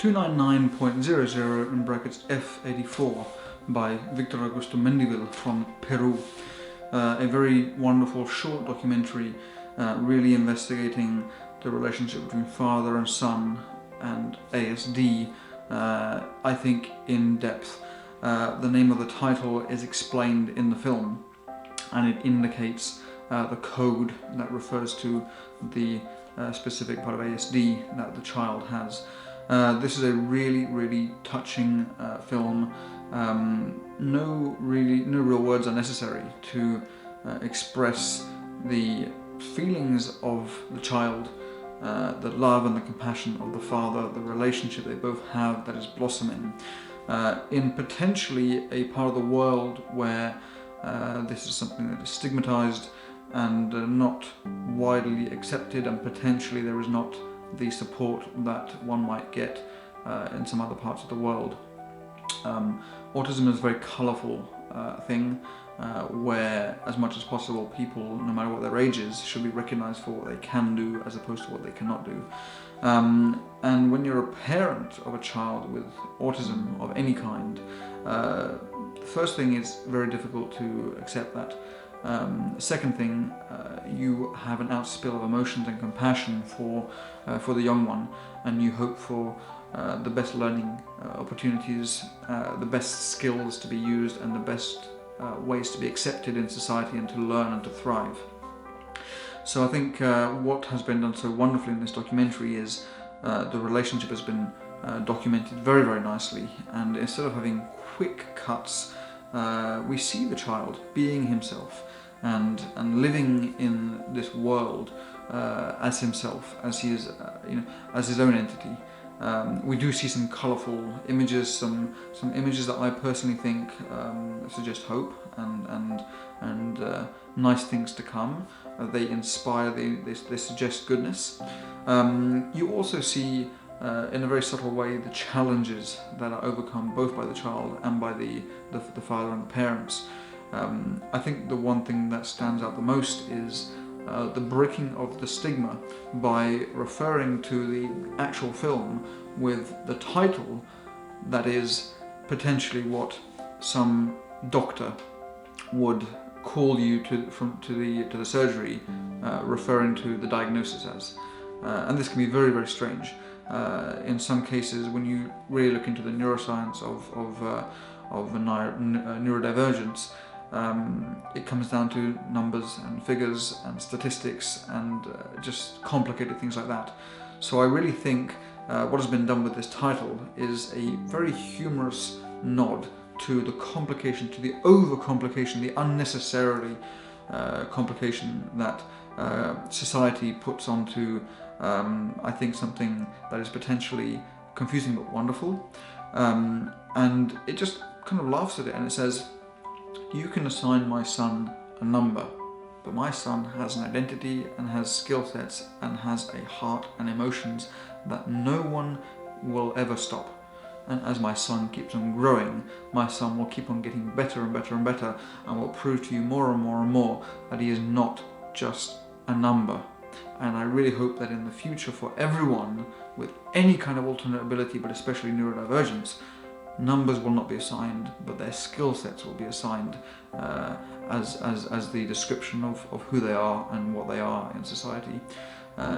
299.00 in brackets F84 by Víctor Augusto Mendívil from Peru. A very wonderful short documentary really investigating the relationship between father and son and ASD, I think in depth. The name of the title is explained in the film, and it indicates the code that refers to the specific part of ASD that the child has. This is a really touching film. No real words are necessary to express the feelings of the child, the love and the compassion of the father, the relationship they both have that is blossoming in potentially a part of the world where this is something that is stigmatized and not widely accepted, and potentially there is not the support that one might get in some other parts of the world. Autism is a very colourful thing where, as much as possible, people, no matter what their age is, should be recognised for what they can do as opposed to what they cannot do. And when you're a parent of a child with autism of any kind, the first thing is very difficult to accept that. Second thing, you have an outspill of emotions and compassion for the young one, and you hope for the best learning opportunities, the best skills to be used, and the best ways to be accepted in society and to learn and to thrive. So I think what has been done so wonderfully in this documentary is the relationship has been documented very nicely, and instead of having quick cuts, we see the child being himself and living in this world as himself, as he is, as his own entity. We do see some colourful images, some images that I personally think suggest hope and nice things to come. They inspire, they suggest goodness. You also see in a very subtle way the challenges that are overcome both by the child and by the father and the parents. I think the one thing that stands out the most is the breaking of the stigma by referring to the actual film with the title that is potentially what some doctor would call you to the surgery, referring to the diagnosis as. And this can be very strange. In some cases, when you really look into the neuroscience of neurodivergence, it comes down to numbers and figures and statistics and just complicated things like that. So I really think what has been done with this title is a very humorous nod to the complication, to the overcomplication, the unnecessarily complication that society puts onto I think something that is potentially confusing but wonderful, and it just kind of laughs at it, and it says, you can assign my son a number, but my son has an identity and has skill sets and has a heart and emotions that no one will ever stop. And as my son keeps on growing, my son will keep on getting better and better and better, and will prove to you more and more that he is not just a number. And I really hope that in the future, for everyone with any kind of alternate ability, but especially neurodivergence, numbers will not be assigned, but their skill sets will be assigned as the description of who they are and what they are in society.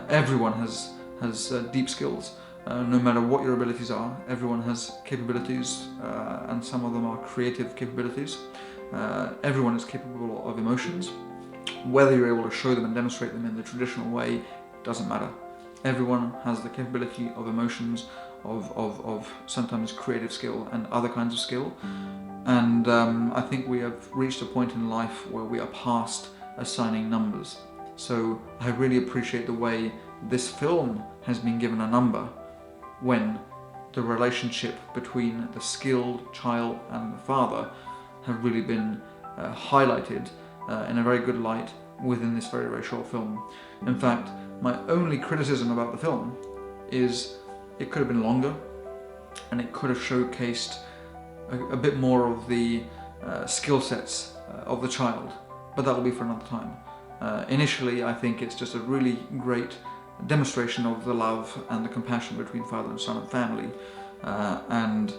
Everyone has deep skills. No matter what your abilities are, everyone has capabilities, and some of them are creative capabilities. Everyone is capable of emotions. Whether you're able to show them and demonstrate them in the traditional way doesn't matter. Everyone has the capability of emotions, of sometimes creative skill and other kinds of skill. And I think we have reached a point in life where we are past assigning numbers. So I really appreciate the way this film has been given a number, when the relationship between the skilled child and the father have really been highlighted in a very good light within this very short film. In fact, my only criticism about the film is it could have been longer, and it could have showcased a bit more of the skill sets of the child, but that will be for another time. Initially, I think it's just a really great demonstration of the love and the compassion between father and son and family, and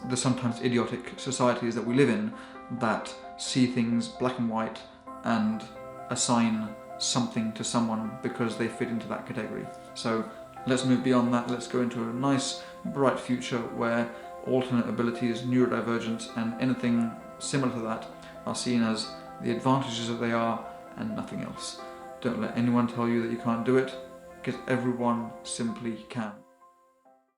the sometimes idiotic societies that we live in that see things black and white and assign something to someone because they fit into that category. So let's move beyond that. Let's go into a nice bright future where alternate abilities, neurodivergence and anything similar to that are seen as the advantages that they are and nothing else. Don't let anyone tell you that you can't do it, because everyone simply can.